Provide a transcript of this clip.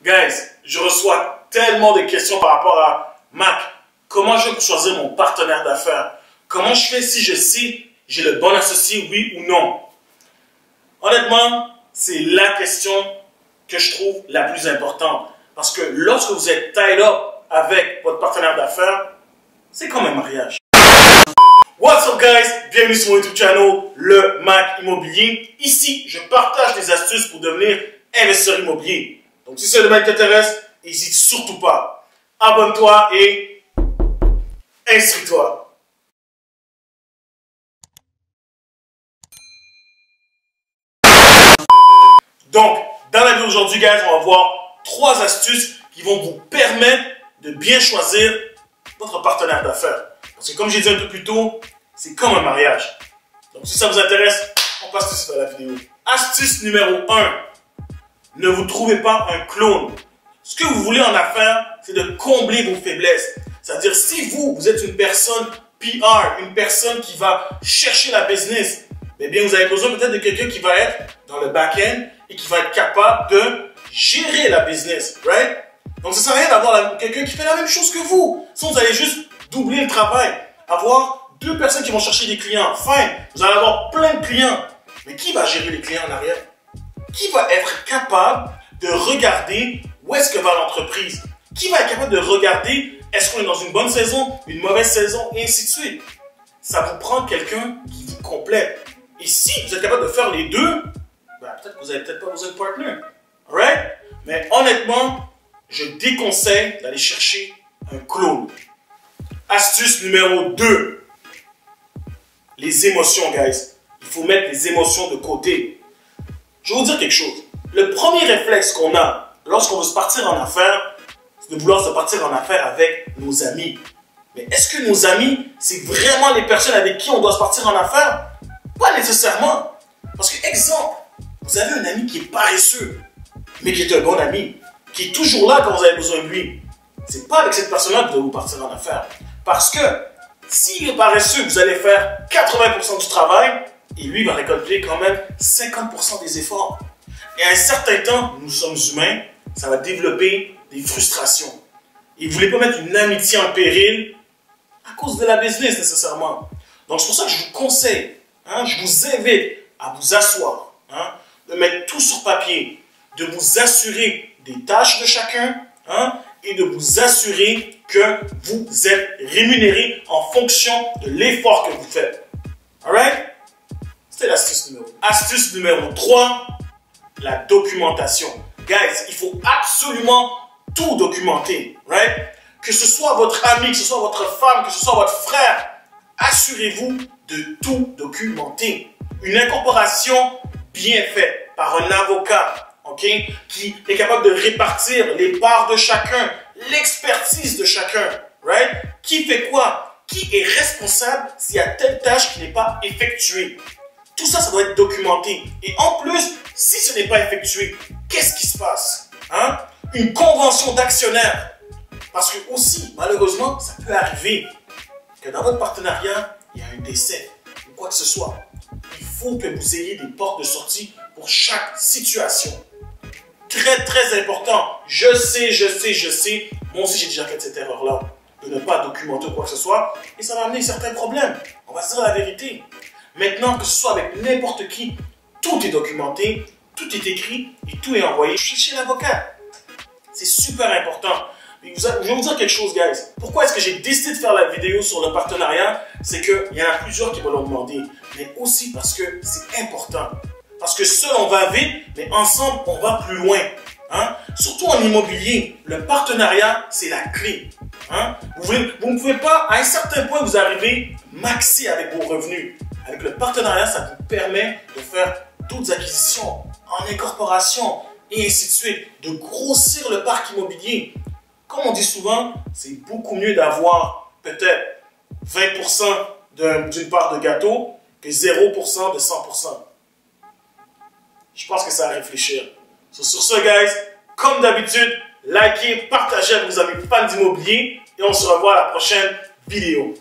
Guys, je reçois tellement de questions par rapport à Mac. Comment je peux choisir mon partenaire d'affaires? Comment je fais si je sais j'ai le bon associé, oui ou non? Honnêtement, c'est la question que je trouve la plus importante. Parce que lorsque vous êtes tied up avec votre partenaire d'affaires, c'est comme un mariage. What's up guys? Bienvenue sur mon YouTube channel, le Mac Immobilier. Ici, je partage des astuces pour devenir investisseur immobilier. Donc si c'est le domaine qui t'intéresse, n'hésite surtout pas. Abonne-toi et inscris-toi. Donc, dans la vidéo d'aujourd'hui, guys, on va voir 3 astuces qui vont vous permettre de bien choisir votre partenaire d'affaires. Parce que comme j'ai dit un peu plus tôt, c'est comme un mariage. Donc si ça vous intéresse, on passe tout de suite à la vidéo. Astuce numéro 1. Ne vous trouvez pas un clone. Ce que vous voulez en affaires, c'est de combler vos faiblesses. C'est-à-dire si vous êtes une personne PR, une personne qui va chercher la business, eh bien vous avez besoin peut-être de quelqu'un qui va être dans le back-end et qui va être capable de gérer la business, right? Donc ça sert à rien d'avoir quelqu'un qui fait la même chose que vous. Sinon vous allez juste doubler le travail. Avoir 2 personnes qui vont chercher des clients, fine, vous allez avoir plein de clients. Mais qui va gérer les clients en arrière? Qui va être capable de regarder où est-ce que va l'entreprise? Qui va être capable de regarder est-ce qu'on est dans une bonne saison, une mauvaise saison, et ainsi de suite? Ça vous prend quelqu'un qui vous complète. Et si vous êtes capable de faire les deux, ben, peut-être que vous n'avez peut-être pas besoin de partner. Alright? Mais honnêtement, je déconseille d'aller chercher un clone. Astuce numéro 2. Les émotions, guys. Il faut mettre les émotions de côté. Je vais vous dire quelque chose. Le premier réflexe qu'on a lorsqu'on veut se partir en affaires, c'est de vouloir se partir en affaires avec nos amis. Mais est-ce que nos amis, c'est vraiment les personnes avec qui on doit se partir en affaires? Pas nécessairement. Parce que, exemple, vous avez un ami qui est paresseux, mais qui est un bon ami, qui est toujours là quand vous avez besoin de lui. C'est pas avec cette personne-là que vous devez vous partir en affaires. Parce que, s'il est paresseux, vous allez faire 80% du travail, et lui va récolter quand même 50% des efforts. Et à un certain temps, nous sommes humains, ça va développer des frustrations. Et vous ne voulez pas mettre une amitié en péril à cause de la business nécessairement. Donc c'est pour ça que je vous conseille, je vous invite à vous asseoir, de mettre tout sur papier, de vous assurer des tâches de chacun, et de vous assurer que vous êtes rémunéré en fonction de l'effort que vous faites. Alright? C'est l'astuce numéro 1. Astuce numéro 3, la documentation. Guys, il faut absolument tout documenter. Right? Que ce soit votre ami, que ce soit votre femme, que ce soit votre frère, assurez-vous de tout documenter. Une incorporation bien faite par un avocat, qui est capable de répartir les parts de chacun, l'expertise de chacun. Right? Qui fait quoi? Qui est responsable s'il y a telle tâche qui n'est pas effectuée? Tout ça, ça doit être documenté. Et en plus, si ce n'est pas effectué, qu'est-ce qui se passe? Une convention d'actionnaires. Parce que aussi, malheureusement, ça peut arriver que dans votre partenariat, il y a un décès ou quoi que ce soit. Il faut que vous ayez des portes de sortie pour chaque situation. Très, très important. Je sais. Moi aussi, j'ai déjà fait cette erreur-là. De ne pas documenter quoi que ce soit. Et ça va amener certains problèmes. On va se dire la vérité. Maintenant, que ce soit avec n'importe qui, tout est documenté, tout est écrit et tout est envoyé chez l'avocat. C'est super important. Je vais vous dire quelque chose, guys. Pourquoi est-ce que j'ai décidé de faire la vidéo sur le partenariat? C'est qu'il y en a plusieurs qui me l'ont demandé. Mais aussi parce que c'est important. Parce que seul, on va vite, mais ensemble, on va plus loin. Surtout en immobilier, le partenariat, c'est la clé. Vous ne pouvez pas, à un certain point, vous arriver maxi avec vos revenus. Avec le partenariat, ça vous permet de faire d'autres acquisitions en incorporation et ainsi de suite, de grossir le parc immobilier. Comme on dit souvent, c'est beaucoup mieux d'avoir peut-être 20% d'une part de gâteau que 0% de 100%. Je pense que c'est à réfléchir. Sur ce, guys, comme d'habitude, likez, partagez avec vos amis fans d'immobilier et on se revoit à la prochaine vidéo.